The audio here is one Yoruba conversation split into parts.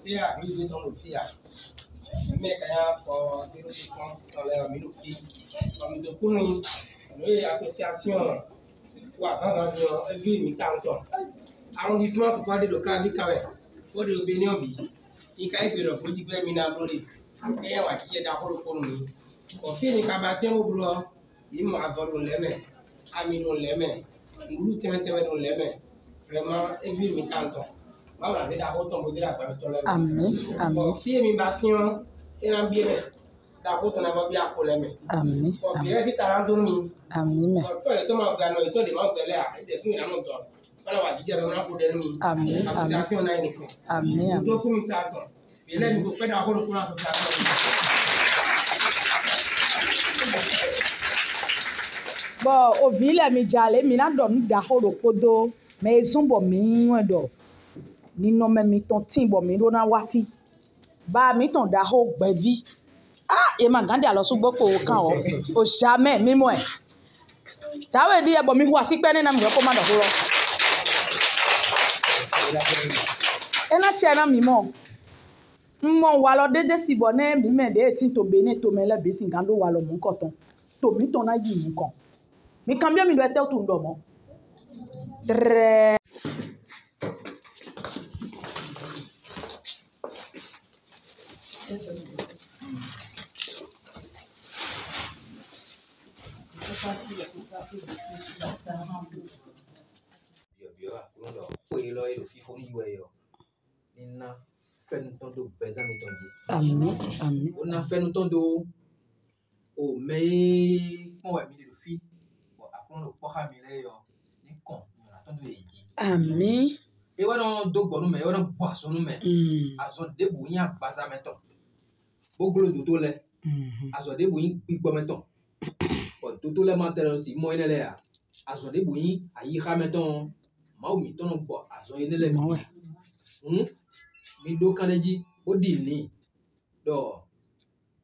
Fia, lui dit ton fia. Mais quand il y a pour dire dans les minutes, comme de Kuni, nous association, ou à dans un ville, mi tanto. Arrondissement pour parler de cas, quand même. Pour de bénéo bi, il y a eu le petit peu minable. Et on va quitter d'abord pour nous. Au fil du cabatin au boulot, il m'a volé les mains, ami dans les mains, nous tenons dans les mains. Vraiment, et ville mi tanto. Amen. Amen. Si immigration est un bien, d'accord, on a bien problème. Amen. Bien si t'as endormi. Amen. Toi, tu m'as gagné, toi, des membres de l'air, des filles à mon tour. On va dire on a pour dormir. Amen. Association n'a une fois. Amen. Nous devons nous attendre. Et là, nous faisons d'accord pour l'association. Bon, au ville, mi jale, mi na dormi d'accord au kodo, mais ils sont bon, mi loin d'or. Ni non même mi ton timbo mi do na wafi ba mi ton da ho gbevi e ma gande alo so gboko kan o jamais mi mo e tawe di e bo mi hu asipe ni na mi ko ma do ho e na che na mi mo wa lo dede si bo ne mi me de tin to be ne to me le bi sin gando wa lo mu nkan ton to mi ton na yi nkan mi kan bi mi do e te to ndo mo très Amen. Amen. On a fait nous tondo au mais on va mettre le fil bon après on va mettre yo ni con on a tondo eji Amen. Et voilà donc bon nous mais on boisson nous mais azo de bouillant basa meton bogolo dodo le azo de bouillant gbigbo meton bon dodo le matin si mo ene le ya azo de bouillant ayi ha meton ma o mi ton bo azo ene le mi do kaneji o di ni do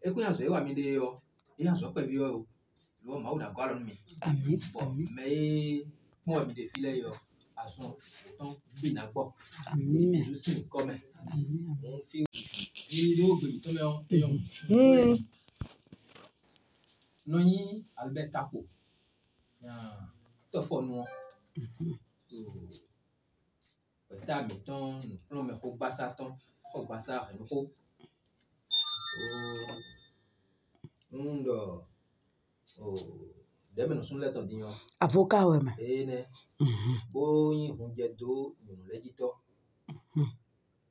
ekun azo e wa mi de yo e azo pe bi yo lo ma o da gwa lo mi Amen. mais mo mi de file yo azo ton bi na gbo Amen. je suis comme Amen. mon fils il do gbe to me on e yo no yin Albert Capo ya to fo nu ta mi ton nous plomb me ko gbasa ton ko gbasa re ko ndo deme no sun le ton diyan Avocat ouais mais. ne bo yin hun je do nu le jito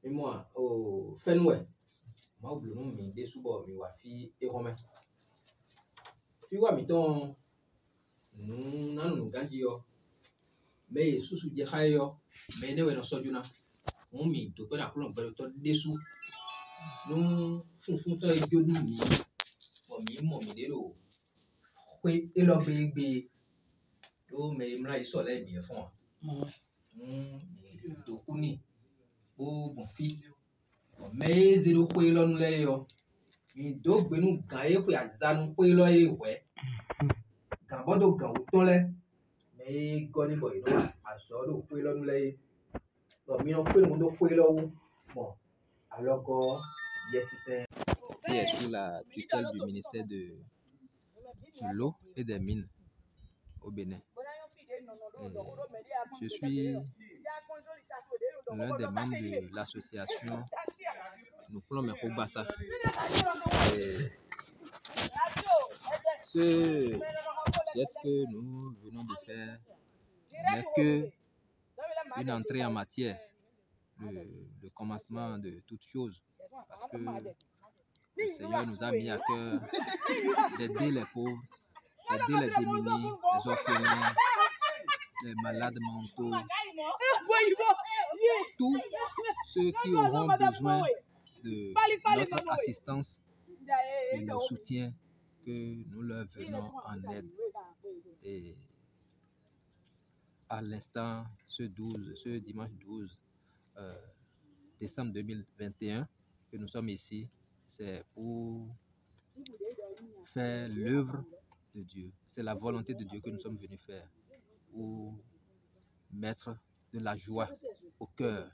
mi mo fenwe ma oblu nu mi de subo mi wa fi e home fi wa mi ton na nu ganji yo me susu je hayo me ne we no sojuna mi to pe na plomb pe to desu nu funfun to e jodu mi mo mi de lo pe e lo gbegbe do me mra iso le bi fun to kuni o gun fi me zero pe lo nu le yo mi do gbe nu gan e pe azanu pe lo e we gan bodo gan o ton le me go ni boy no aso do pe lo nu le so mi no pe nu do pe lo wo bon alors que yes c'est qui est sous la tutelle du ministère de l'eau et des mines au Bénin. Je suis l'un des membres de l'association Nous plombons Kobassa. Ce geste que nous venons de faire n'est que une entrée en matière, le commencement de toutes choses, parce que le Seigneur nous a mis à cœur d'aider les pauvres, d'aider les démunis, les orphelins, les malades mentaux, tous ceux qui auront besoin de notre assistance et le soutien que nous leur venons en aide. Et à l'instant, ce dimanche 12 décembre 2021, que nous sommes ici, c'est pour faire l'œuvre de Dieu. C'est la volonté de Dieu que nous sommes venus faire, pour mettre de la joie au cœur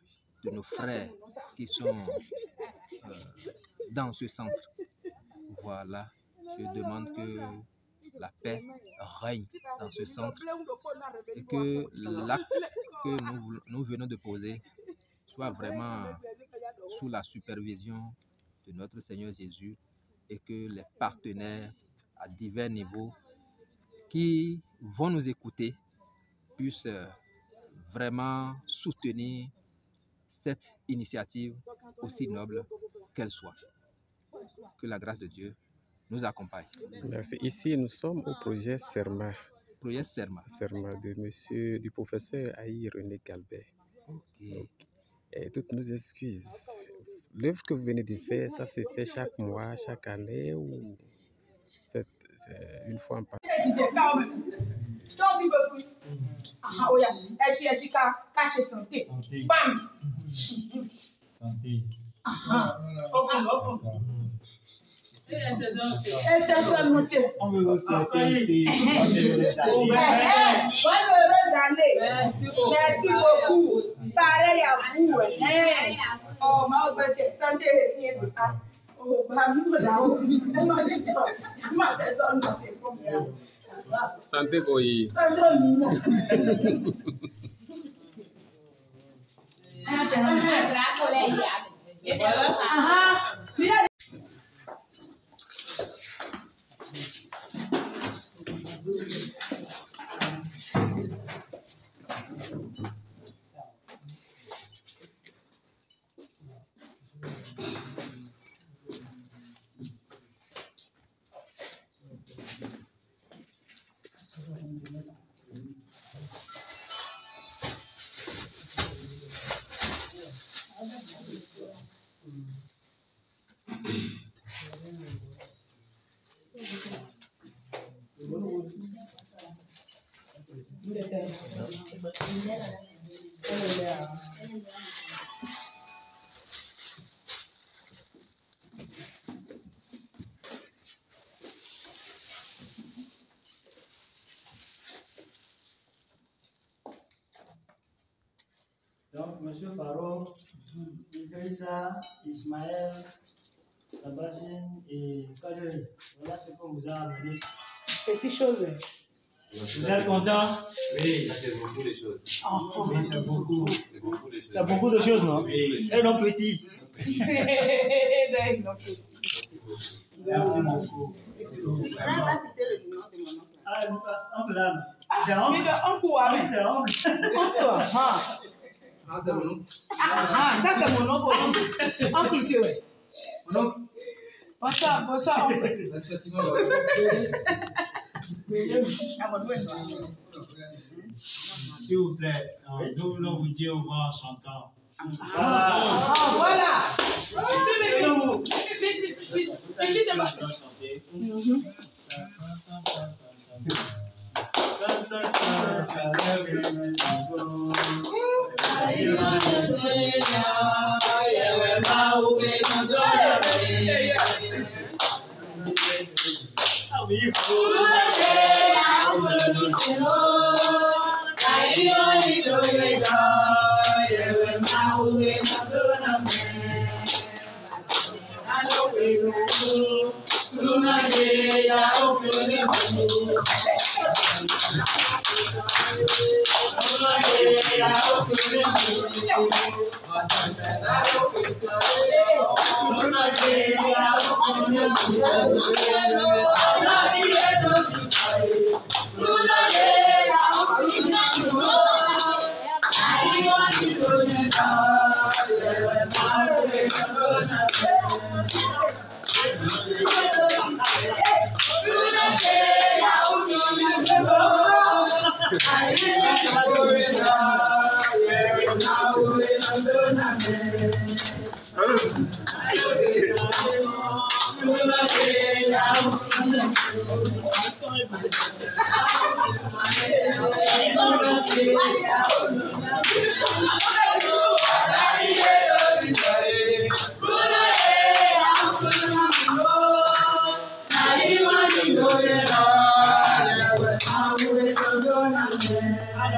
de nos frères qui sont dans ce centre. Voilà, je demande que la paix règne dans ce centre et que l'acte que nous venons de poser soit vraiment sous la supervision de notre Seigneur Jésus et que les partenaires à divers niveaux qui vont nous écouter puissent vraiment soutenir cette initiative aussi noble qu'elle soit. Que la grâce de Dieu nous accompagne. Merci. Ici, nous sommes au projet Serma. Projet Serma. Serma du professeur Aïe René Galbert. Okay. Et toutes nos excuses. L'œuvre que vous venez de faire, ça se fait chaque mois, chaque année ou c'est une fois par an? Santé. On veut vous souhaiter bonne heureuse année. Merci beaucoup. Pareil à vous. Oh, ma santé. Oh, Santé boy. Donc, M. Faro, Idrissa, Ismaël, Sabassine et Kadri, voilà ce qu'on vous a amené. Petite chose. Vous êtes content? Oui, c'est beaucoup de choses. Oui, c'est beaucoup. C'est beaucoup de choses. C'est beaucoup de choses, non? Oui. Et non petit. Merci beaucoup. Ah, oncle là. C'est oncle. C'est oncle. Ah, c'est mon oncle. Ça c'est mon oncle. Oncle, tu es. Mon oncle. Bonsoir, oncle. Respectivement. S'il vous plaît, nous voulons vous dire au revoir en chantant. Voilà. Hallelujah.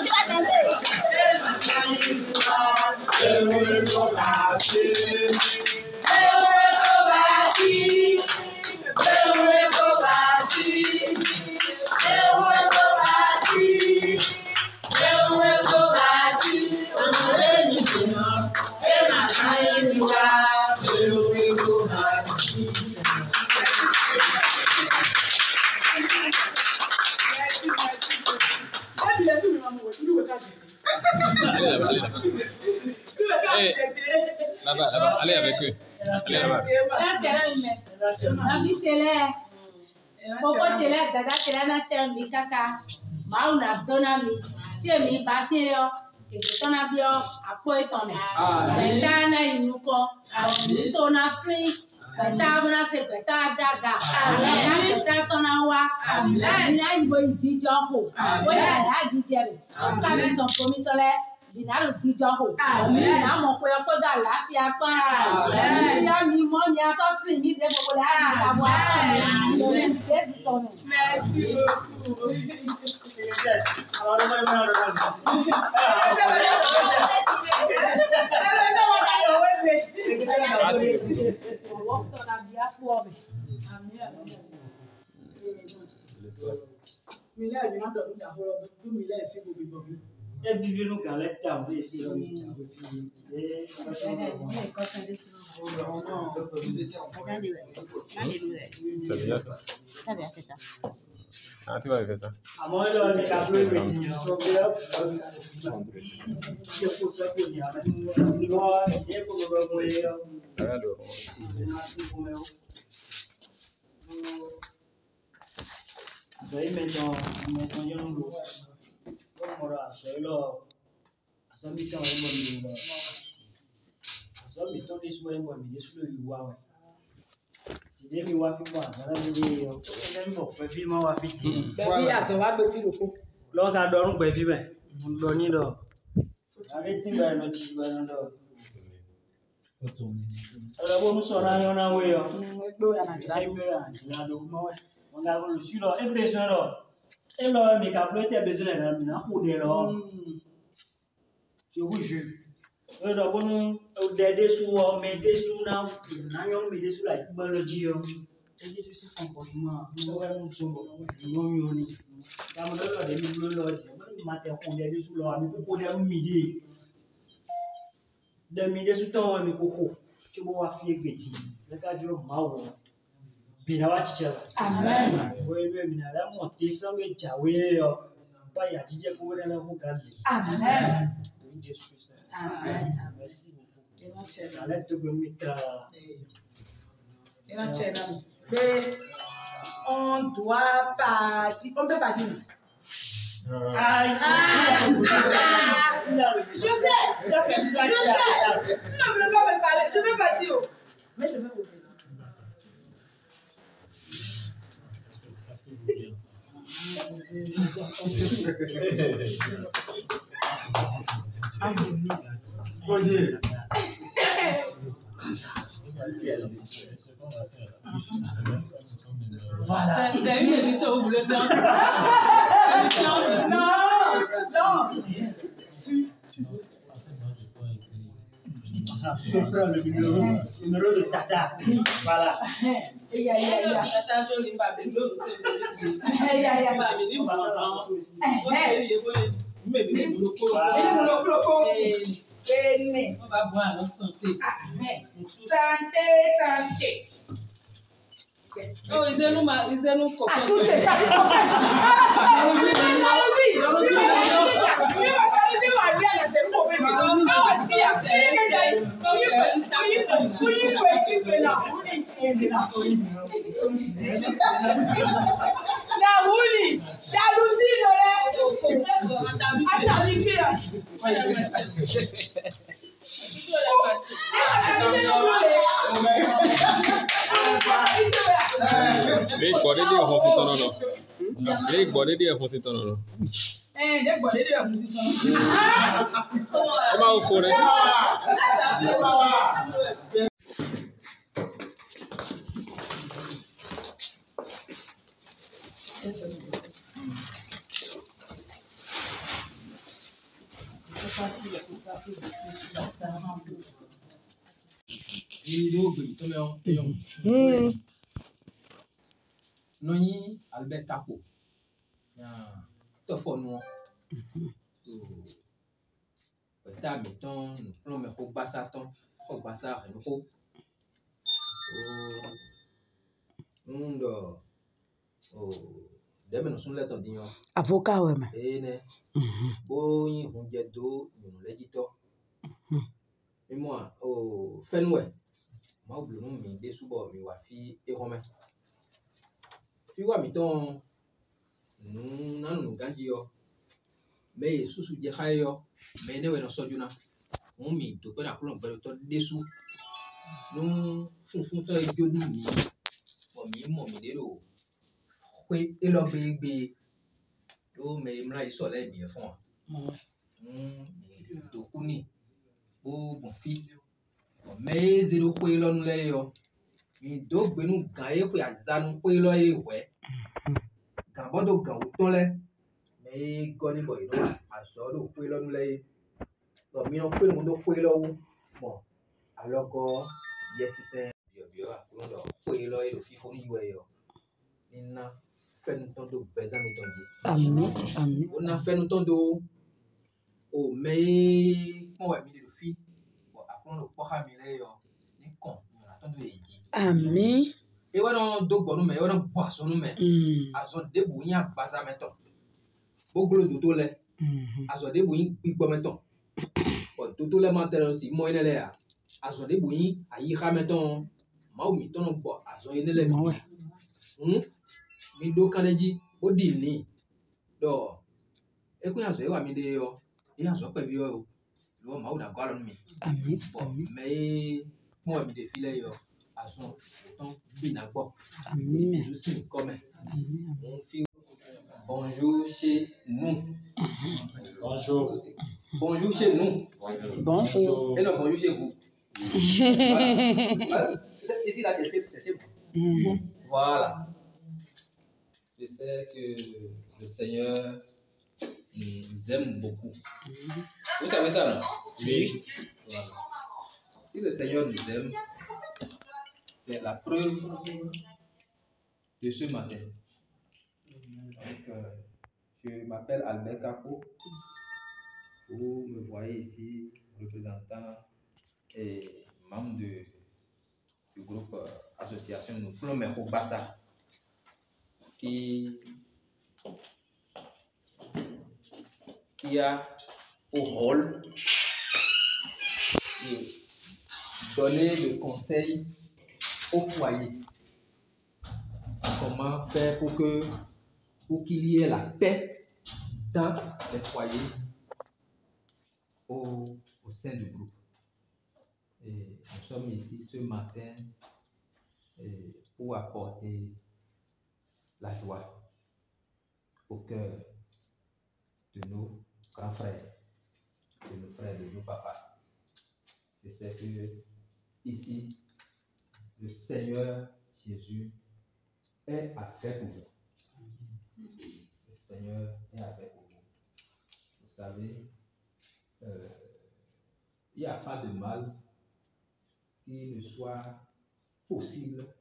tu vas chanter. Là-bas, allez avec eux. Allez là-bas. Koko tele dada tele na tele mi kaka maa una dona mi tie mi basi yo keke tona bio apo etome beta na inuko to na free beta buna se beta daga na beta tona wa na ibo idijo ho wo ya dije be ka mi ton komi tole dinaro dijo ho na mo pe ko da lafia pa ya mi mo mi aso free mi de gbogbo la abo Merci beaucoup. C'est bien. Très bien, c'est ça. Ah, tu vas faire ça. Je vous jure. Donc, on des sous, mais des sous, là, on met des sous la technologie. Et des sous, c'est comportement. Nous avons un sombre. Nous avons un lit. Nous avons des nouveaux loges. Nous avons des sous là. Nous avons des midi. Des midi sous temps, mais coco. Tu vas faire petit. Le cas du maou. Binawa chicha. Amen. Oui, oui, binawa monter sans me jaouer. Pas y a chicha pour aller au gabi. Amen. Jésus Christ. Amen. Merci beaucoup. Allez te mettre. Mais on doit partir. On peut partir. Je sais. Tu ne voulais pas me parler. Je vais partir. Mais je vais revenir. Voilà. C'est une émission où vous voulez faire. Non. Tu peux prendre le numéro de Tata. Voilà. On va boire notre santé. Santé. Oh, ils nous copains. Video gbe to me on eyon. No yin Albert Capo. Ya to fo nu. So ta mi ton no me ko gbasa ton. Ko gbasa re ko. Ndo deme no sun leton din yo. Avocat ouais mais. Ne. Bo yin hunje do no legito. Et moi, Fenway, ma oublié non mi de subo mi wa fi e home. Fi wa mi ton nanu ganji yo. Me susu je khay yo. Me ne we no sojuna. Mi to pe na kulon pe to desu. Nu fun to e jodu mi. Mo mi de lo. Pe e lo be do me mla iso le mi e fun. To kuni. Bon fi mais zero ko ilo nu le yo mi do gbenu gan e ko azanu ko ilo e we gan bodo gan o ton le me goni boy no aso do ko ilo nu le so mi no pe mo do ko ilo wo mo alogo yes se bio akuro do ko ilo e do fi fo ni we yo nina fenu ton do beza mi ton di Amen. ona fenu ton do o me mo wa mi do fi no poha mi le yo ni kon na ton do eji Amen. e wa no do gbonu me e wa no bo aso nu me aso de bu yin agbasa meton bo glo do to le aso de bu yin gbigbo meton o to le ma tere si mo ine le ya aso de bu yin ayi ha meton ma o mi ton gbo aso ine le mi mi do kaneji o di ni do e ku aso e wa mi de yo e aso pe bi yo lo ma o da gwa lo mi Amen. Mais moi, je défile à son temps binagbo. Amen. Je suis comme mon fils. Bonjour chez nous. Bonjour. Bonjour chez nous. Bonjour. Et le bonjour chez vous. Voilà. Ici, là, c'est chez vous. Voilà. Je sais que le Seigneur nous aime beaucoup. Vous savez ça, non? Oui. Voilà. Si le Seigneur nous aime, c'est la preuve de ce matin. Donc, je m'appelle Albert Capo. Vous me voyez ici, représentant et membre du groupe association Nous Plombons Meko Bassa, qui a pour rôle de donner le conseil au foyer. Comment faire pour qu'il y ait la paix dans les foyers au sein du groupe. Et nous sommes ici ce matin pour apporter la joie au cœur de nos grands frères, de nos frères, de nos papas. Je sais que ici, le Seigneur Jésus est avec vous. Le Seigneur est avec vous. Vous savez, il n'y a pas de mal qui ne soit possible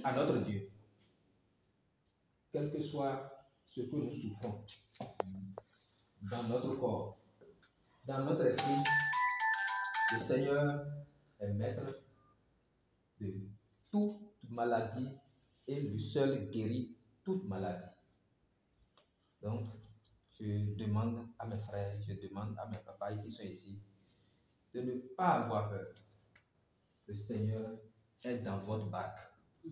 à notre Dieu. Quel que soit ce que nous souffrons dans notre corps, dans notre esprit, le Seigneur est maître de toute maladie et lui seul guérit toute maladie. Donc, je demande à mes frères, je demande à mes papas qui sont ici de ne pas avoir peur. Le Seigneur est dans votre barque. Le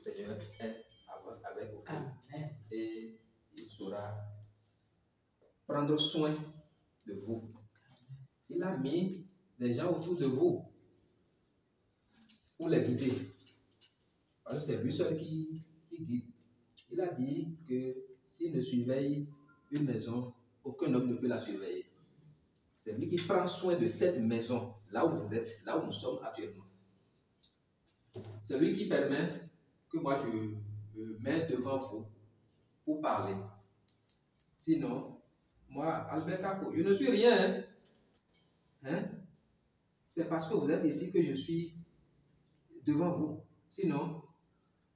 Seigneur est avec vous. Amen. Et il saura prendre soin de vous. Il a mis des gens autour de vous pour les guider. Parce que c'est lui seul qui guide. Il a dit que s'il ne surveille une maison, aucun homme ne peut la surveiller. C'est lui qui prend soin de cette maison, là où vous êtes, là où nous sommes actuellement. C'est lui qui permet que moi je me mette devant vous pour parler. Sinon, Moi, Albert Capo, je ne suis rien. Hein? C'est parce que vous êtes ici que je suis devant vous. Sinon,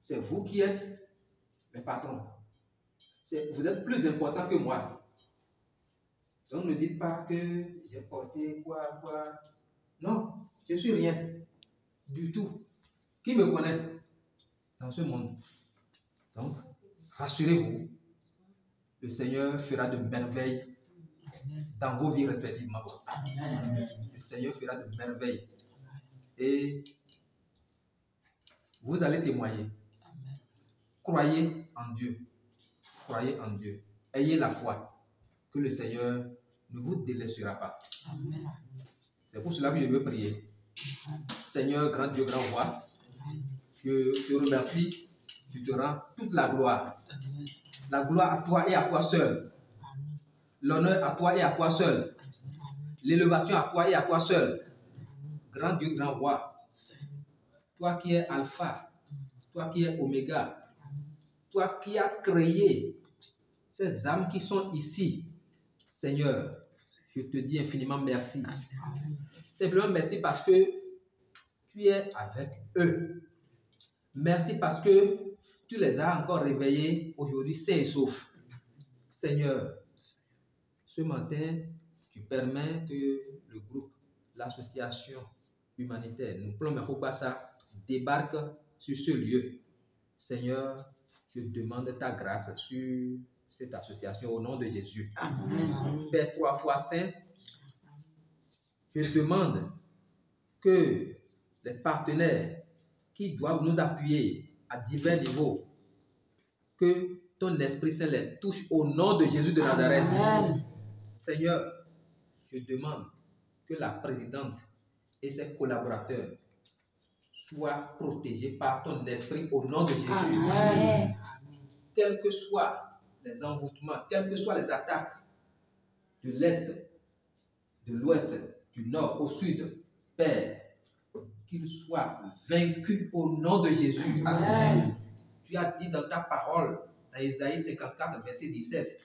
c'est vous qui êtes mes patrons. Vous êtes plus important que moi. Donc ne dites pas que j'ai porté quoi. Non, je suis rien du tout. Qui me connaît dans ce monde? Donc, rassurez-vous, le Seigneur fera de merveilles dans vos vies respectivement. Le Seigneur fera de merveilles. Et vous allez témoigner. Croyez en Dieu. Croyez en Dieu. Ayez la foi que le Seigneur ne vous délaissera pas. C'est pour cela que je veux prier. Seigneur, grand Dieu, grand roi, je te remercie. Je te rends toute la gloire. La gloire à toi et à toi seul. L'honneur à toi et à toi seul. L'élévation à toi et à toi seul. Grand Dieu, grand roi. Toi qui es Alpha. Toi qui es Oméga. Toi qui as créé ces âmes qui sont ici. Seigneur, je te dis infiniment merci. Simplement merci parce que tu es avec eux. Merci parce que tu les as encore réveillés aujourd'hui sains et saufs. Seigneur, ce matin, tu permets que le groupe, l'association humanitaire, nous plombons Rokbassa, débarque sur ce lieu. Seigneur, je demande ta grâce sur cette association au nom de Jésus. Amen. Père 3 fois saint, je demande que les partenaires qui doivent nous appuyer à divers niveaux, que ton Esprit Saint les touche au nom de Jésus de Nazareth. Amen. Seigneur, je demande que la présidente et ses collaborateurs soient protégés par ton Esprit au nom de Jésus. Amen. Quels que soient les envoûtements, quelles que soient les attaques de l'Est, de l'Ouest, du Nord au Sud, Père, qu'ils soient vaincus au nom de Jésus. Amen. Tu as dit dans ta parole, dans Isaïe 54, verset 17,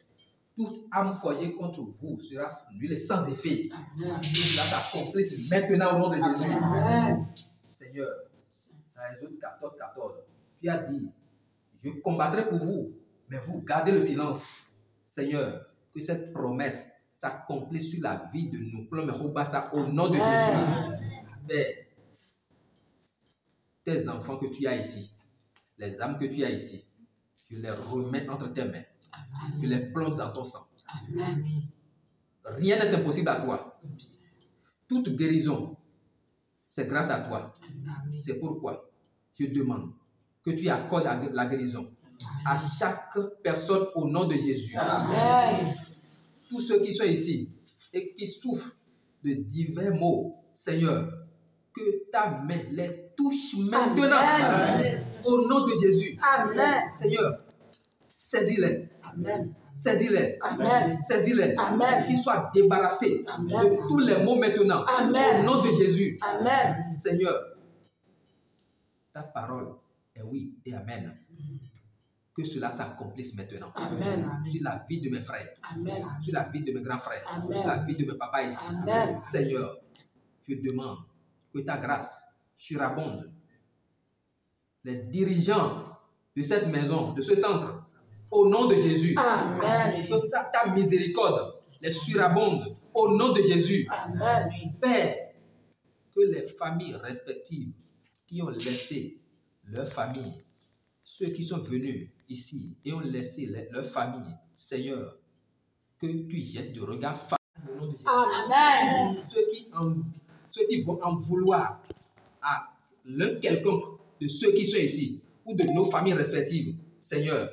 toute âme forgée contre vous sera nulle et sans effet. Cela s'accomplisse maintenant au nom de Jésus. Amen. Seigneur, dans Exode 14, 14, tu as dit, je combattrai pour vous, mais vous gardez le silence. Seigneur, que cette promesse s'accomplisse sur la vie de nous. Au nom de Jésus. Père, tes enfants que tu as ici, les âmes que tu as ici, je les remets entre tes mains. Je les plonge dans ton sang. Rien n'est impossible à toi. Toute guérison, c'est grâce à toi. C'est pourquoi je demande que tu accordes la guérison à chaque personne au nom de Jésus. Amen. Tous ceux qui sont ici et qui souffrent de divers maux, Seigneur, que ta main les touche maintenant. Amen. Au nom de Jésus. Amen. Seigneur, saisis-les. Amen. Saisis-les. Amen. Saisis-les. Amen. Qu'ils soient débarrassés. Amen. De tous les maux maintenant. Amen. Au nom de Jésus. Amen. Seigneur, ta parole est oui et amen. Que cela s'accomplisse maintenant. Amen. Sur la vie de mes frères. Amen. Sur la vie de mes grands frères. Amen. Sur la vie de mes papas ici. Amen. Seigneur, je demande que ta grâce surabonde les dirigeants de cette maison, de ce centre, au nom de Jésus. Amen. Que ta miséricorde les surabonde au nom de Jésus. Amen. Père, que les familles respectives qui ont laissé leur famille, ceux qui sont venus ici et ont laissé leur famille, Seigneur, que tu jettes de regard favorable au nom de Jésus. Amen. Ceux qui vont en vouloir à l'un quelconque de ceux qui sont ici ou de nos familles respectives, Seigneur,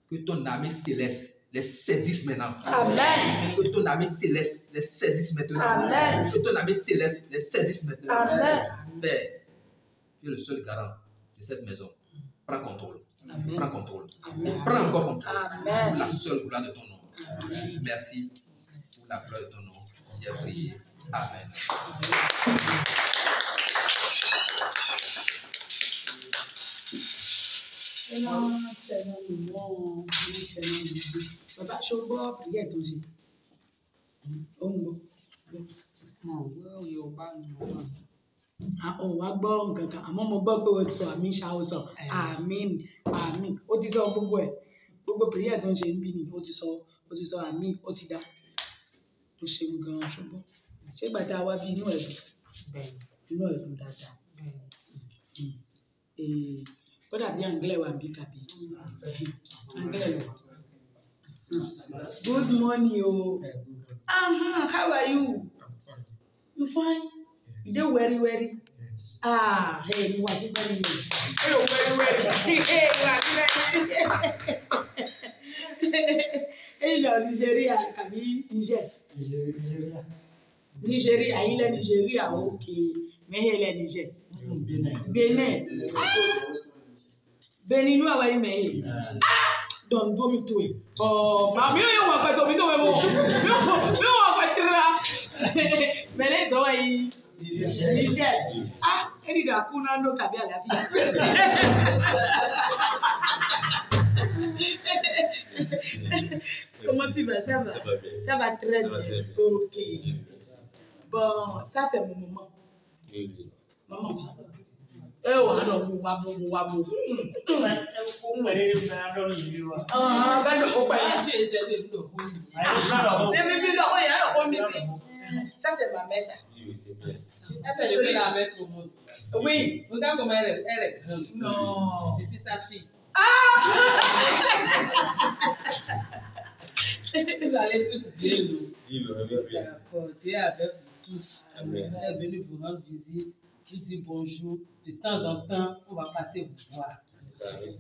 que ton armée céleste les saisisse maintenant. Amen. Que ton armée céleste les saisisse maintenant. Amen. Que ton armée céleste les saisisse maintenant. Amen. Père, tu es le seul garant de cette maison. Prends contrôle. Amen. Prends contrôle. Amen. Prends encore contrôle. Amen. Pour la seule gloire de ton nom. Amen. Merci pour la gloire de ton nom. J'ai prié. Amen. Papa, je suis au bord, prière aussi. Ò wá gbọ́ nǹkan kan àmọ́ mo gbọ́ pé o ti sọ àmì ṣáó sọ àmín àmín ó ti sọ gbogbo ẹ̀ gbogbo pèríyà tó ń ṣe níbí ni ó ti sọ àmín ó ti dá tó ṣe gan-an ṣùgbọ́n ṣé gbàtà wá bí inú ẹ̀ dùn dáadáa ó dàbí àǹgílẹ̀ wà bí kàbí àǹgílẹ̀ lọ. Good morning o. How are you? You fine? You dey very. Hey, you was very good. Hey, very. Hey, you was very. Hey, no, Nigeria, kàbí Niger. Nigeria, ilẹ̀ Nigeria, okay. Mehele Niger. Benin ló àwọn ẹ̀mẹ̀ yìí. Don domi to it. Ma mi ò yẹ wọn pẹ̀tọ́ mi tó wẹ̀ wọ̀. Mi ò wọ̀ pẹ̀tẹ́ra. Mẹ̀lẹ́ ìtọ́wọ́ yìí. Niger. Ẹni dà kú náà ló kàbí àlàáfíà. Comment tu vas? Ça va? Ça va très bien. Ok. Bon, ça c'est mon moment. Maman. Gbọ́dọ̀ ó pẹ̀lú. Ça c'est ma mère ça. Ça c'est le la mettre au monde. Oui. Regarde comment elle est grande. Non. Je suis sa fille. Vous allez tous bien nous. D'accord. Tu es avec vous tous. Elle est venue vous rendre visite. Vous dites bonjour. De temps en temps, on va passer vous voir.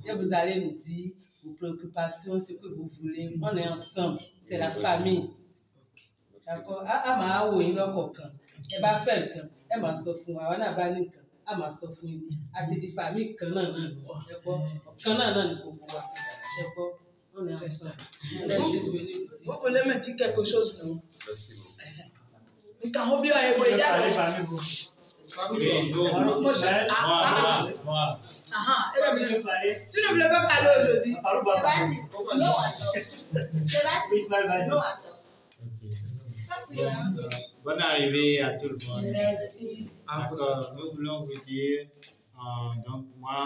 Et vous allez nous dire vos préoccupations, ce que vous voulez. On est ensemble. C'est la famille. D'accord? Elle va faire le camp. Elle m'a sauvé. Elle va faire le camp. Elle m'a sauvé. Elle dit des familles qui n'ont pas. D'accord? Qui n'ont pas. D'accord? On est ensemble. On est juste venu. Vous voulez me dire quelque chose, non? Merci beaucoup. Tu ne voulais pas parler aujourd'hui. Bonne arrivée à tout le monde. Merci. D'accord, nous voulons vous dire, donc moi,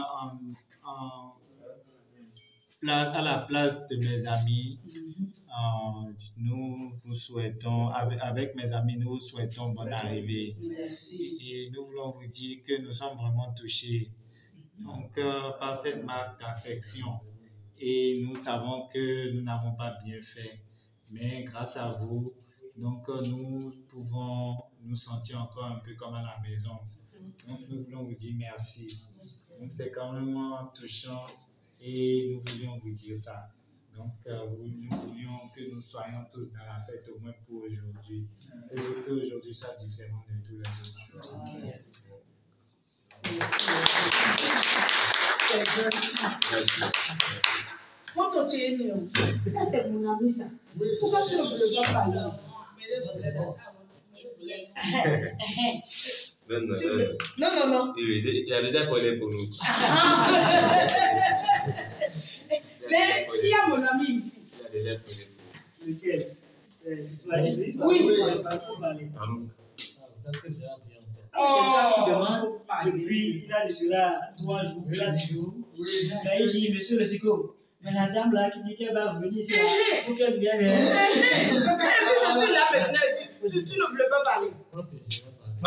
à la place de mes amis, nous souhaitons, avec mes amis, nous souhaitons bonne arrivée. Merci. Et nous voulons vous dire que nous sommes vraiment touchés donc, par cette marque d'affection. Et nous savons que nous n'avons pas bien fait. Mais grâce à vous, donc, nous pouvons nous sentir encore un peu comme à la maison. Donc nous voulons vous dire merci. Donc c'est quand même touchant et nous voulions vous dire ça. Donc, nous voulions que nous soyons tous dans la fête, au moins pour aujourd'hui. Et que aujourd'hui soit différent de tous les autres jours. Ça, c'est mon ami, ça. Pourquoi tu ne veux pas parler? Non. Il a déjà parlé pour nous. Mais il y a mon ami ici. Il a déjà parlé pour nous. Lequel? Oui. Depuis, il a déjà 3 jours, 4 jours. Là, il dit, monsieur le psycho, mais la dame là qui dit qu'elle va venir ici, il faut qu'elle vienne. Et puis je suis là maintenant, tu ne voulais pas parler. Ok, je vais parler.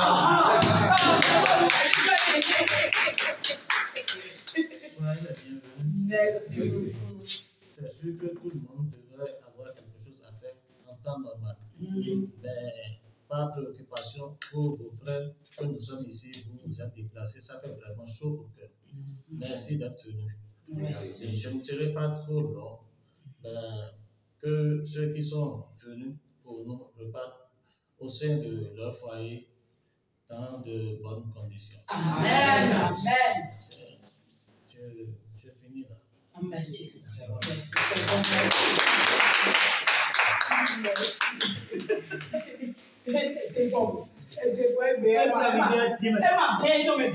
Soyez les bienvenus. Merci. C'est sûr que tout le monde devrait avoir quelque chose à faire en temps normal. Mais pas de préoccupation pour vos frères que nous sommes ici, vous vous êtes déplacés, ça fait vraiment chaud au cœur. Merci d'être venus. Et je ne serai pas trop long, que ceux qui sont venus pour nous repartent au sein de leur foyer dans de bonnes conditions. Amen. Amen. Je finis là. Merci. C'est bon. Elle m'a bien dans mes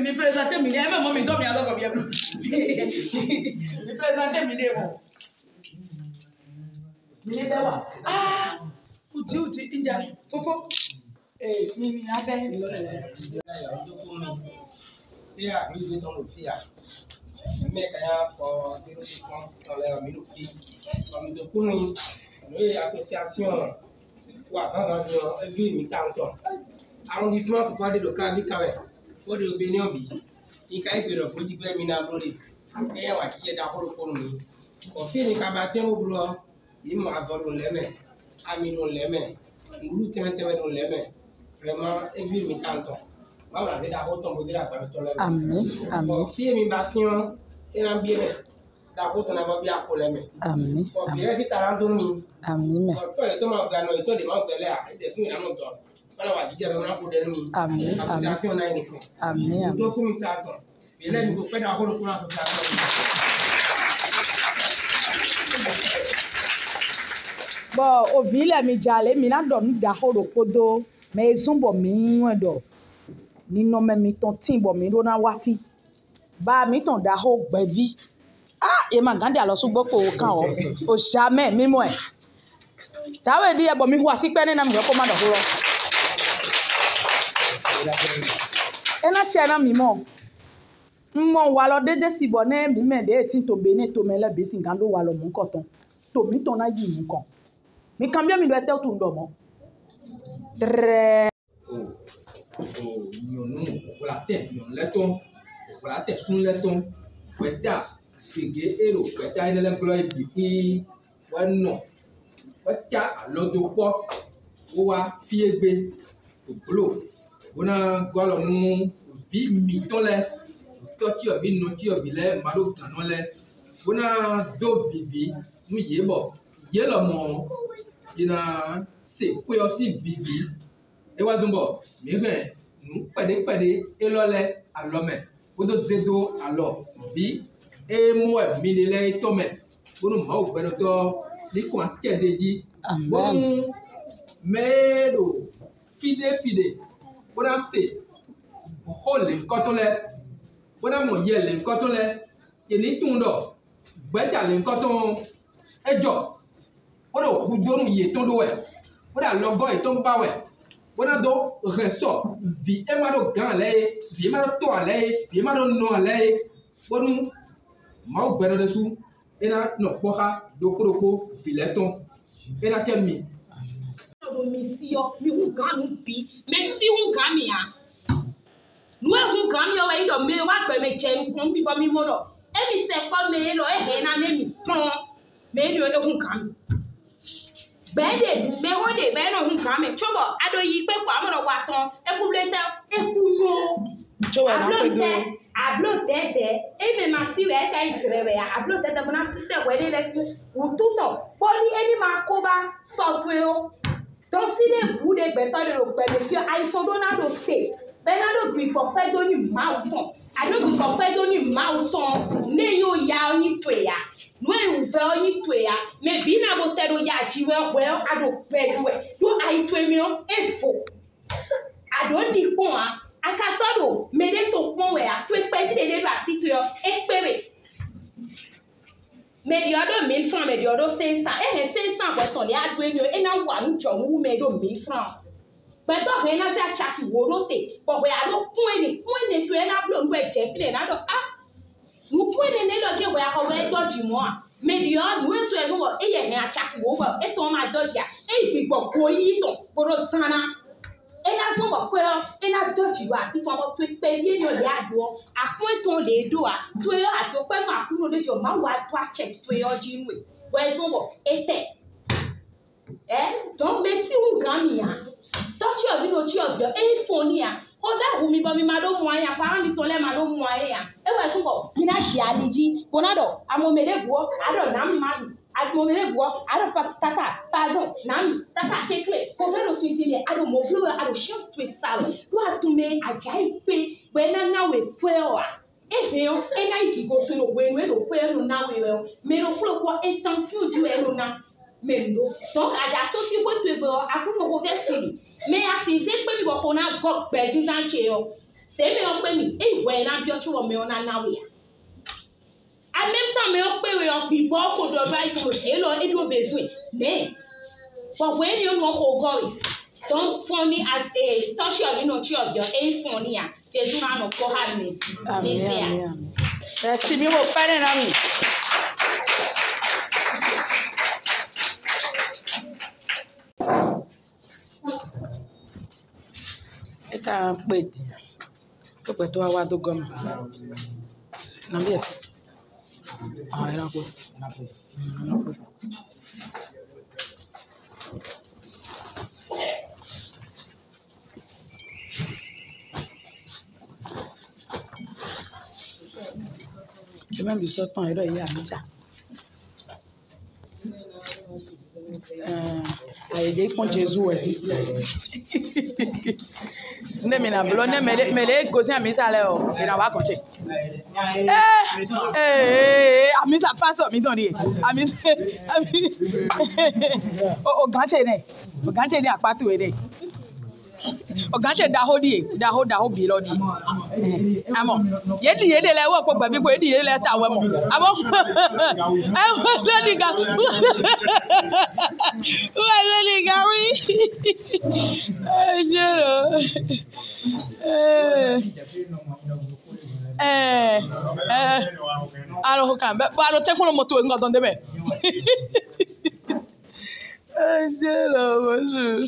Me présenter mi même moi mi dormi alors bien. Me présenter mi demo. Mi dewa. Ah, uji inja fofo. Mi na be mi lo le. Fia, mi di ton fia. Me kaya for di kon dans les minutes qui. Comme de kunu, nous association wa dans église mi tanton. Arrondissement pour parler de Kavi Kawe. Pour le Bénin bi. Il ka ebe ro pour jigbe mi na lori. E wa ki da horo ko nu. O fi ni ka ba te mo bro. Yi mo avoro leme. Ami no leme. Ngulu teme no leme. Vraiment église mi tanton. Ma wa da ho ton bo dira pa to leme. Amen. Amen. Fi mi ba fion e na bi e da ho ton na ba bi akole me. Amen. O bi e ti tarando mi. Amen. O to e to ma ga no e to de ma tele a e de fi na no to. Amen. Amen. Amen. Bon, au ville mi jale mi na don da horo kodo me zumbo mi wedo ni no me mi ton timbo mi do na wafi ba mi ton da ho gbevi ah e ma gande alo sugbo ko kan o jamais mi mo e tawe di e bo mi hu asipe ni na mi ko ma do horo ena chena mi mo wa lo dede si bo ne mi me de tin to be ne to me le bi sin gando wa lo mu nkoton to mi ton na yi nkan mi kan bi mi do ete to ndo mo tre nyɔnu wòlate nyɔnuletɔ wòlate sunletɔ wòta fege ero wòta yi ne le gblɔ yi bi fi wòanɔ wòta alɔdokpɔ wòwa fiegbe oblo wòna gbɔlɔ nu vi mitɔ lɛ tɔtsi ɔbi nɔtsi ɔbi lɛ maɖo ganɔ lɛ wòna do vivi nu yie bɔ yie lɔ mɔ yina se kpeyɔsi vivi ewa zɔn bɔ mi hɛn nu kpɛɖekpɛɖe elɔ lɛ alɔ mɛ wodo zedo alɔ vi emo mi de lɛ etɔ mɛ wonu mawu gbɛdɔtɔ likɔ atiɛ de dzi wonu mɛɛdo fide wona se xɔ le ŋkɔtɔ lɛ wona mɔ yɛ le ŋkɔtɔ lɛ yeni tun dɔ gbɛdza le ŋkɔtɔ edzɔ wona ʋu donu yetɔ do wɛ wona lɔgɔ etɔ ba wɛ. Wona do resɔ vi ema do gan lɛ ye vi ema do tɔ alɛ ye vi ema do nɔ alɛ ye wonu mawu gbɛdɔ de su ena nɔ kpɔxa dokodoko vi lɛ tɔ ena tɛ mi. Mi fi yɔ mi hu gan nu bi mɛ fi hu gan mi ya nu ehu gan mi yɔ wɛ yi dɔ me wa gbɛ mɛ dze nkun bi bɔ mi mo dɔ emi sɛ kɔ me ye lɔ ehe na me mi tɔn me yi yɔ ehu gan mi. Bɛɛde me wo de bɛɛ no hu kan me tsobo ado yi pe kwa mo do wa ton ekubulete ekunyo tsobo na pe do ablo dede e me ma si we ka ijrebe ya ablo dede mo na se we le lesi ututo boni eni ma ko ba software o ton fi de bu de gbeto de ro pe le fi ai to do na do te be na do bi for pe do ni ma o ton ado bi for pe do ni ma o ton ne yo ya oni to ya no e uve onyi to ya me bi na bo te do ya jiwe we ado pe do do ai to mi o efo ado ni ko a aka so do me de to pon we a to pe ti de do asi to yo e pere me di odo 1000 francs me di odo 500 e ne 500 bo ton le ado mi o e na wa nu jo mu me do 1000 francs pe to he na se a chaki wo ro te bo we ado kun ene to e na blo ndu e je fi de na do ah nu pwede ne lo je we akowe doji mo a me di o nu eso e go e ye he achaki wo bo e to ma doji a e gbigbo ko yi to boro sana e na so bo pe o e na doji wa ti to mo to pe ye no le ado apon to le do a to e ato pe ma kuro le jo ma wa to a check to e oji nwe we so bo e te don me ti un gan mi a doji obi no chi obi e phone ya oga wu mi bo mi ma do mo aya pa mi to le ma do mo aya e we so bo mi na aliji bonado amomele buo ado nam madu amomele buo ado tata pardon nam tata kekle povero sisile ado moblu ado chance to sale do atume ajai pe wena na we poa eheo ena ikigo pero wenu no poa no na we me no ko intention du eno na mendo donc ada to ki bo pe bo akuno ko vesili me asize pe mi bo ko na go president cheo se me o pe mi e we na bi o chuo me ona na we en même temps me o pe we o bi bo ko do right ko e lo e do besoin mais for when you no ko go don't for me as a touch your of your aim for nia jesu na no ko ha me amen merci mi mo pare na mi eka pedi to pe to wa do gom na bi era ko je même du sortant et là il y a ça ayeje kon Jésus aussi ne me na blo ne me gosi amisa le o ina wa konche amisa pass mi don ri amisa o ganche ni apatu ere o ganche daho bi lo di amo yedi le wo po gba bi po yedi le ta we mo amo so ni ga oui alors quand ba lo te fun moto ngo don de be bonjour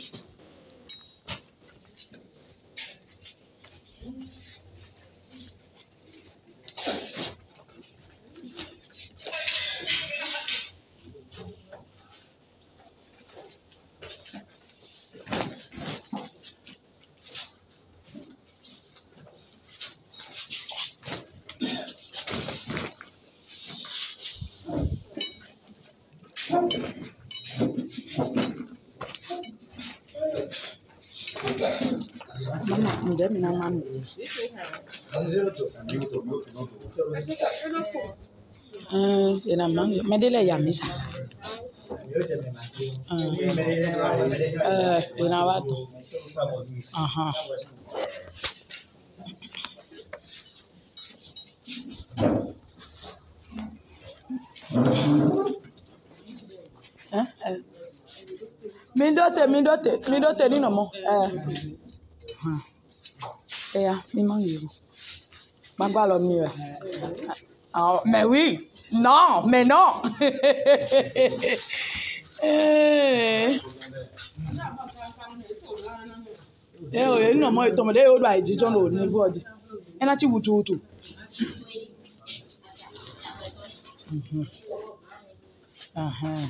Mama, muda mina mami. Ina mangi, medele ya misa. Ina watu. Aha. Mindote ni nomo. Mi mangi. Magba lo mi. Mais oui. Non, mais non. No mo ito mo de o do ajijo no ni body. Ena ti wutu. Aha.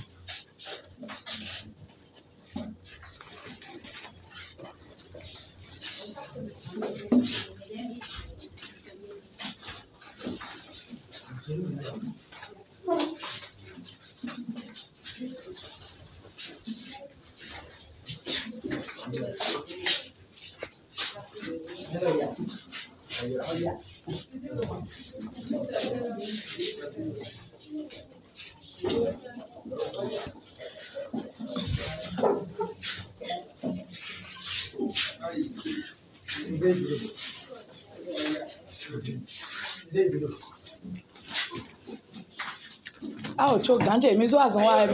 Ah, cho ganje mi zo azun wa bi.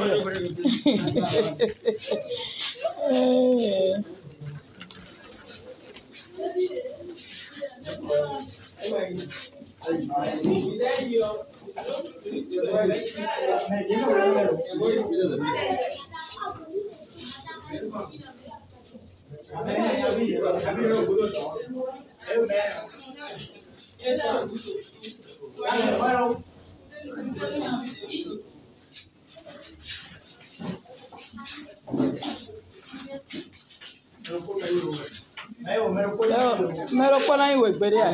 Mero pona iwe gbere a.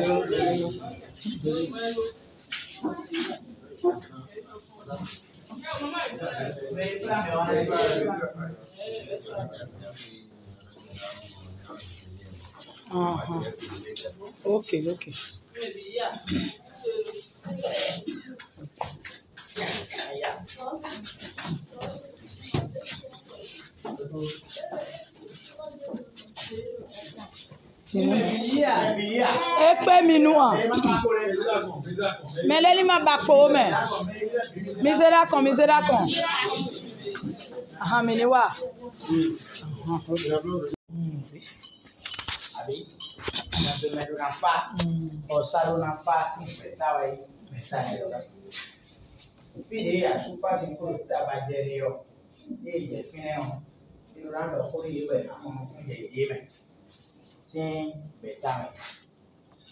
Ok. Ekpe minua. Meleli ma bakpo me. Misera kon. Aha miniwa. Abi, na do na fa, o salo na fa si tawa aí, pide a supa sin ko taba jere yo. Je fine on. Ilo rando ko yi we na mo je me. Sin betame.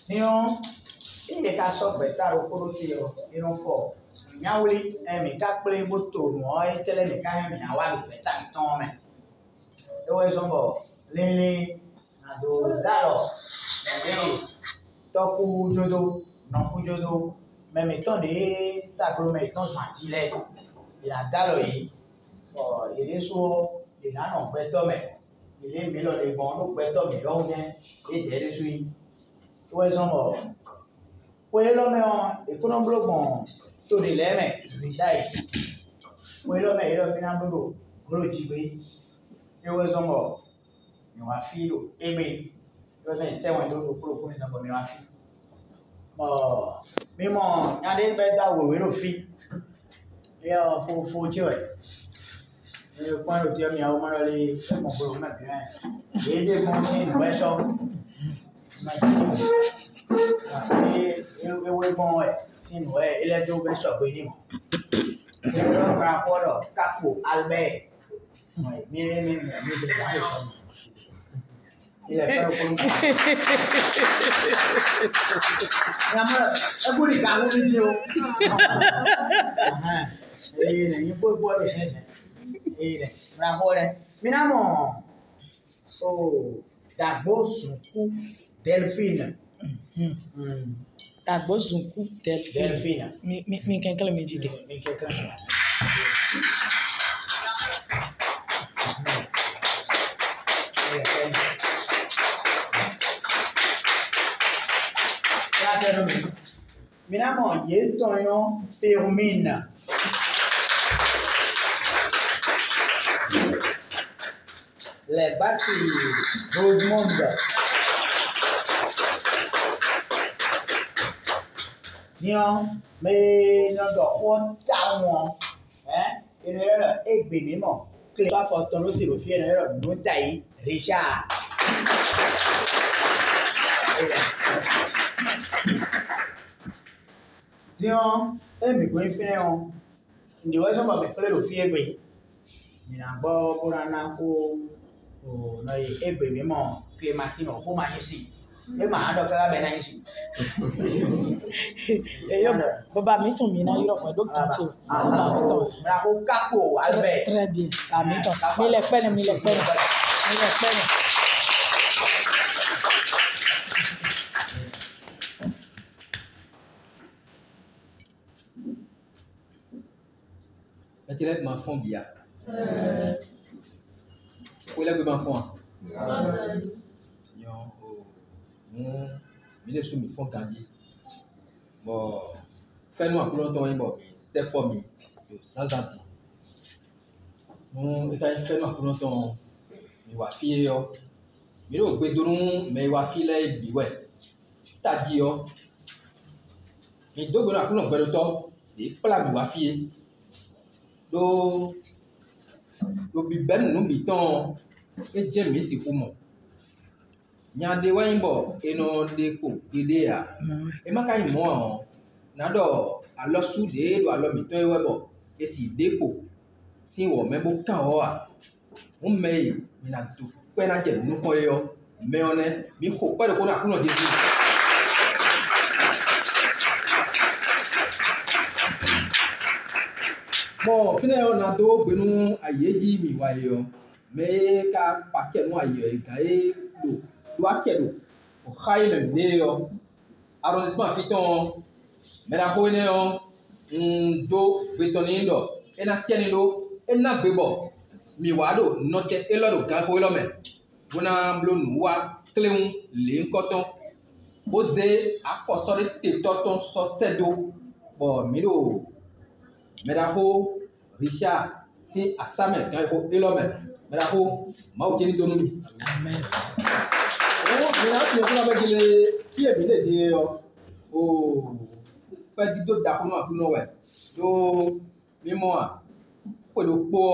Nion, ka so betaro ko ti yo, ino fo. Nyawli mi ka ple moto no e tele mi ka mi na wa betame ton me. Ewe zombo lele do dalo toku jodo non jodo mais mettons des tableaux mettons gentile il a dalo yi il est so il a non beto me il est melo de bon no beto me lo yen et de sui ouais sombo ouais lo me on e kono blogon to de le me dai ouais lo me ilo fina blogo gro jigbe e ouais sombo mi wa fi o eme yo se se won do ko ko ni na mi wa fi mi mo nya de be da we ro fi yo fo je e kwa ro je mi a o ma le mo ko na bi e de mo ni we so ma e we mo e tin we ile do be so be ni mo e ro ra po do kapo albe mi de da il est pas au Aburi ka wo video. Ni bo le se. Ra ho le. Minamo. Dagbo sunku Delphine. Dagbo sunku Delphine. Mi kenkele meji de. Mi kenkele. Minamo yeltono Fermine. Le bassi Rosemonde. Nion, mais non do on tawo. Il est là egbe mimo. Clé pas forton lo tiro fie na ro no dai Richard. Dion, mi go infine on. Ndi wa so ma be play lo fie gbe. Mi na gbo bora na ko o na egbe mi mo Clementine ko ma ni si. E ma do ka be na ni si. E yo baba mi tun mi na yoro ko doctor che. Baba mi ton. Na ko capo Albert. Très bien. La mi ton. Mi le pene. Tu lèves ma fond bien. Où lève ma fond? Je suis mi fond candi. Bon, fais-nous un peu longtemps, bon, c'est pas mi, sans anti. Nous, fais-nous un peu longtemps, mi wa fier yo. Mi lo gbe donu, mais wa filer bi ouais. T'as dit yo. Mi do gona kuno gbe to, e pla mi wa fier. Do bi ben nu bi ton e je mi si ku mo. Nyade wa yimbo eno de ko ide a. E maka imo on. Na do alo su de do alo mi to ewe bo. E si de ko. Si wo me bo kan o a. Mo me mi na tu pe na je nu ko yo. Me one mi ko pe ko na kuno Jesu. Bon, finalement, on a deux benus à Yeji, mi wayo. Mais quand paquet nous ailleurs, il gagne l'eau. Doit qu'il l'eau. Au caille le vidéo. Arrondissement Fiton. Mais la bonne on do bétonné l'eau. Et la tienne l'eau. ena gbebo mi wado note eloro kan ko elome bona blonu wa kleun le nkoton oze afosore te toton so sedo bo mi do meda ho Richard si asame kan ko elome meda ho ma o kini donu mi Amen. o mi na ti ko ba gele ti e bi le de o fa di do da ko no akuno we do mi mo a pẹ̀lú pọ́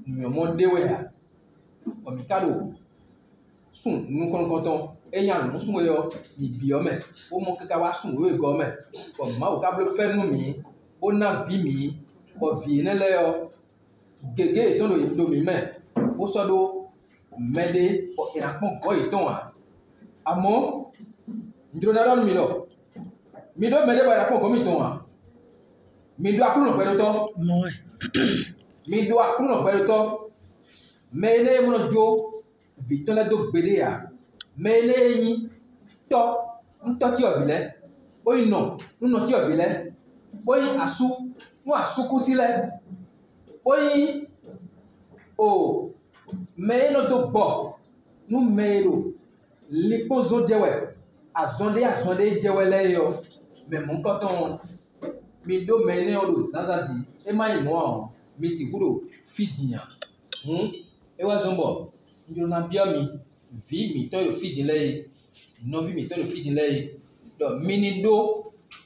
ìyọ̀mọ́ déwẹ̀ à ọ̀mìkádò sùn nínú kọ́ńkọ́tọ́ ẹ̀yà ló sùn wẹ̀ ọ́ ìbí ọmọ ó mọ kíkà wá sùn wẹ̀ gọ́ ọmọ ọ̀mà òkà bó fẹ́ nù mí ó nà vi mí ọ̀vì nílẹ̀ ọ́ gègé ìtọ́nù ìdomi mẹ́ ó sọ́dọ̀ mẹ́lẹ́ ìràpọ̀ gọ́ ìtọ́ à àmọ́ ìdúró dáadáa mi lọ mi dọ́ mẹ́lẹ́ bá ìràpọ̀ gọ́ mi tọ́ à mi dọ́ akúrò pẹ̀lú tọ́ mi do akuno pẹ̀lú tọ́ mẹ́lẹ́ múná jó vitọ́lẹ́ tó gbélé à mẹ́lẹ́ yín tọ́ ńtọ́ tí ọ̀bì lẹ́ bóyí nà ńnà tí ọ̀bì lẹ́ bóyí àsú mú àsúkú sílẹ̀ bóyí o mẹ́lẹ́ náà tó gbọ̀ nú mẹ́lò lípòzó jẹ́wẹ̀ àzọ́ndé jẹ́wẹ̀ lẹ́yọ mẹ́mú kọ́tọ́ wọn mi do mẹ́lẹ́ ọ̀dọ̀ zazadi ẹ má yìí mọ́ àwọn mi si kúrò fìdíyàn ewa zombo njona bia mi vi mi to yo fìdí lẹ́yìn no vi mi to yo fìdí lẹ́yìn do mini do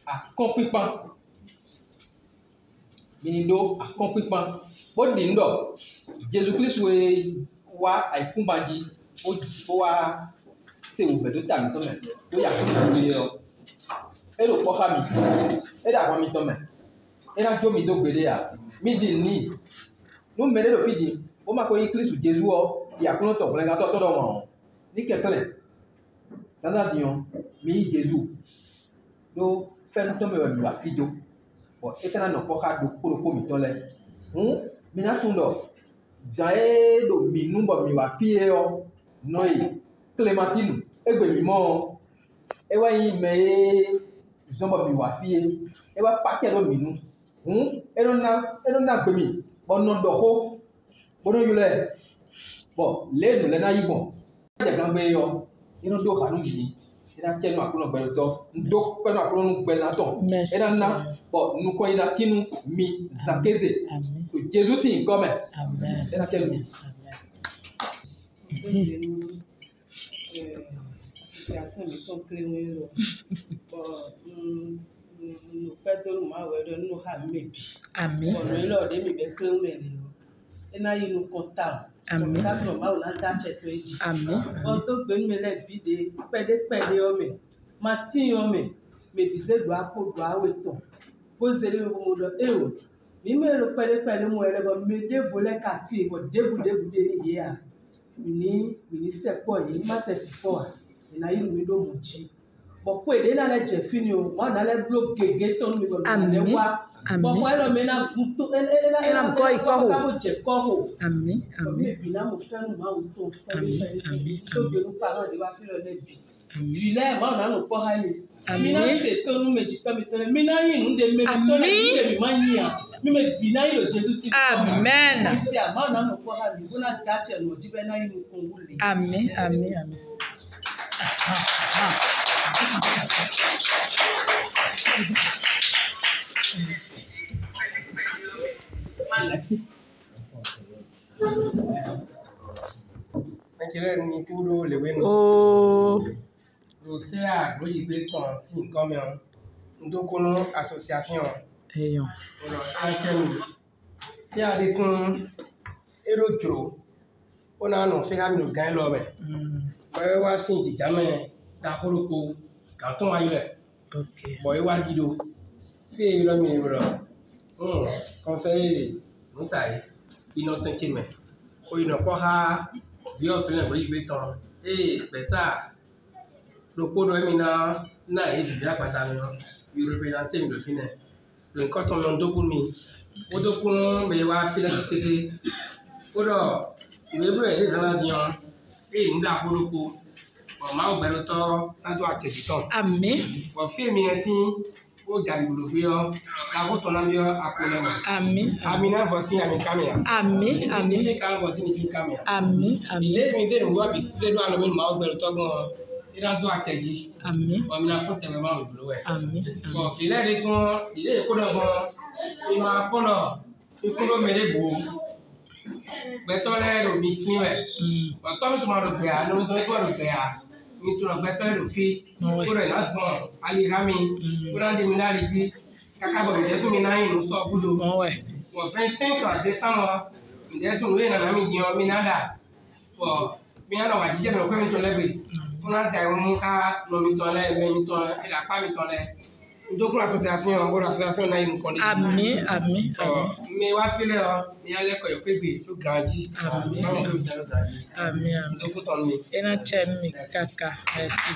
akompipan bo di ndo Jesus Christ we wa aikumbaji o wa se o bedo ta mi to me o ya ko mi yo e lo po ha mi e da ko mi to me e na jo mi do gbede ya mi di ni no mele do fidi o ma ko yi Kristu Jesu o ya kuno to blen ga to do mo ni kekele sanda dion mi Jesu do fen to me wa fido o e kana no ko ha do ko mi to le mi na tun do jae do mi nu bo mi wa fie o no yi Clementine egbe mi mo e wa yi me zombo mi wa fie e wa pati do mi nu ẹnu na gbemi ọ̀nà dọ̀kọ́ gbọ́dọ̀ yìí lẹ̀ bọ̀ lẹ́nu lẹ́nà yìí bọ̀ ẹ̀jẹ̀ kan gbé yọ inú dó kànú yìí ẹ̀nà tẹ́ ẹnu àkúnà gbẹ̀rẹ̀ tọ́ ndó pẹ̀lú àkúnà gbẹ̀rẹ̀ látọ̀ ẹ̀nà ná bọ̀ nukọ yìí tínú mi zakeze Jésù sì ń gọ́mẹ̀ ẹ̀nà tẹ́ mi. Association mi tó kéré wọn lọ no pedro ma wẹrẹ no ha mebi Amen. ọ̀nà ilé ọ̀dẹ́ mi bẹ kéré wọn lẹ lọ ẹnà yìí no kọta Amen. kọta ma wò láti àchẹtọ èjì Amen. wọn tó gbé mi lẹ bi de pẹdẹpẹdẹ ọmẹ ma tí ọmẹ mẹbìsẹ do akó do awẹ tán bó zèlé mi mo dọ ewò mi mẹ́rin pẹdẹpẹdẹ mo ẹrẹ bọ mi débo lẹ kàtí ìbọ débu dé ní yé a mi ní sẹpọ yìí má tẹsí pọ a ẹnà yìí mi dó mo jí bọ̀pọ̀ èdè náà lẹ jẹ fún mi o wọn náà lẹ dúró gègé tó ń mi bọ̀ lẹ wá bọ̀pọ̀ ẹ lọ mi náà tó ẹ náà kọ́ ikọ́ hò káwọ́ jẹ kọ́ hò Àmín. Àmín. mi bì náà mo fẹ́ràn máa wò tó Àmín. tó gbèrú pa náà ní wá fi lọ lẹ́bi jùlẹ̀ máa náà lọ kọ́ ha yìí mi náà Àmín. ṣe tó nu méjì tó mi tó mi náà yìí ń de mi tó lẹ mi lè mi máa yìn à mi mẹ bì náà yìí lọ Jésù ti Amen. ìfẹ́ àmọ́ náà lọ kọ́ ha yìí wọn náà dá tiẹ̀ lọ jíbẹ́ náà yìí kò wúlẹ̀. Àmín. Àmín. Àmín. Nàìjíríà ní kúrò lèwe nù. Rosea ló yí gbé tán sí nǹkan mìíràn. Ndókònú association. Èèyàn. Ọ̀rọ̀ àìsẹ́nu. Tí a lè fún èrò jòrò, ó náà nù fẹ́ káàmì gán lọ mẹ́. Bọ́ẹ̀ wá sí ìjìjà mẹ́ dàkóròkò kàtún wáyé rẹ̀. Bọ̀ẹ̀ wá gídò. Fí èyí lọ mi rọ̀. Kan fẹ́ èrè níta yìí. Iná tó ń ké mẹ́. Ó yìí nà kọ́ ha bí ọ̀fìn náà ló yí gbé tán. Pẹ̀tà. Loporo emina na eji akpata mi no representer mi do fine le nkan ton non dokun mi o dokun me wa file tete o do iwe bro e zama dian nda koroko o ma o gbero to na do ateji ton Àmín. Bo fi mi en sin ó jàdí gbòdò bí ọ làkó tọ́nà bí ọ àkọlẹ̀ mọ̀. Àmín. Àmì náà bọ̀ sí àmì kámẹ́rà. Àmín. Àmín. Ilé kan bọ̀ sí ní fi kámẹ́rà. Àmín. Àmín. Ilé mi dé nùgbọ́ bí sísẹ́dọ̀ àná mi máa gbẹ̀rù tọ́gbọ́n ìdájọ́ àtẹ̀jì. Àmín. Ọmọ náà fún tẹ̀wé máa ń gbòdò wẹ̀. Àmín. Bọ̀ fìlẹ́ rí fún ilé ìkódọ̀ gan ìmọ̀ akọ́nà ìkúndó mẹ́lẹ́ gbòó. Gbẹ̀tọ́ lẹ́ lò mí fún ẹ̀. Ọ̀tọ́ mi tó máa lò gbẹ̀yà lórí tó ń tó lò gbẹ̀yà. Mi tó lọ gbẹ̀tọ́ lẹ́ lò fi. Kó rẹ̀ náà sùn alẹ́ ká mi. Kó náà dé mi láre jí. Kaka bọ̀ ǹjẹ́ tó mi náà yìí ló sọ búlò. Wọ́n fẹ́ sẹ́ńtọ̀ àti sáwọn ǹjẹ́ tó lóye nàná mi jẹun mi náà dà. Wọ́ mi náà wà jíjẹ́ mi ò pé mi tó lẹ́gbẹ̀ẹ́. Kó náà da ìwọ̀n mú ká lọ mi tán lẹ́ ẹ̀mẹ́ mi tán ẹ̀dá pa mi tán lẹ́. Ìjókòó asosiasiyon bọ́dọ̀ asosiasiyon náà yìí nǹkan lè. Àmín. Àmín. Mi wá sílẹ̀ ọ ní alẹ́ kọ̀ yọ̀ pé gbè tó ga jí. Àmín. Àmín. Ìjókòó tán mi. Ena tell me kaka. Merci.